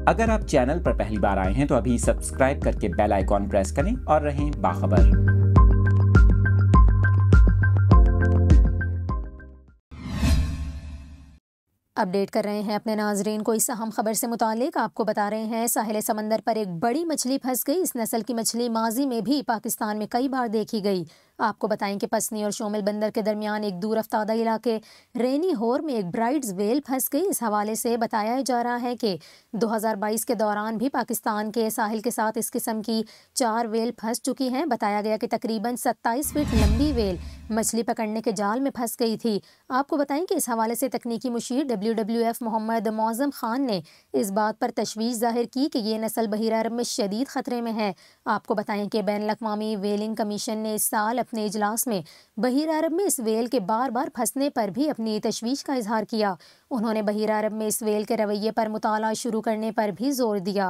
अगर आप चैनल पर पहली बार आए हैं तो अभी सब्सक्राइब करके बेल आइकॉन प्रेस करें और रहें बाखबर। अपडेट कर रहे हैं अपने नाजरीन को। इस अहम खबर से मुतालिक आपको बता रहे हैं, साहिल समंदर पर एक बड़ी मछली फंस गई। इस नस्ल की मछली माजी में भी पाकिस्तान में कई बार देखी गई। आपको बताएं कि पसनी और शोमिल बंदर के दरमियान एक दूर अफ्तादा इलाके रेनी होर में एक ब्राइड्स वेल फंस गई। इस हवाले से बताया जा रहा है कि 2022 के दौरान भी पाकिस्तान के साहिल के साथ इस किस्म की 4 वेल फंस चुकी हैं। बताया गया कि तकरीबन 27 फीट लंबी वेल मछली पकड़ने के जाल में फंस गई थी। आपको बताएं कि इस हवाले से तकनीकी मुशीर WWF मोहम्मद मौज़म खान ने इस बात पर तशवीश जाहिर की कि ये नस्ल बहीरा अरब में शदीद खतरे में है। आपको बताएं कि बैनुल-अक़वामी वेलिंग कमीशन ने इस साल अपने इजलास में बहीरा अरब में इस वेल के बार बार फंसने पर भी अपनी तशवीश का इजहार किया। उन्होंने बहीरा अरब में इस वेल के रवैये पर मुताला शुरू करने पर भी जोर दिया।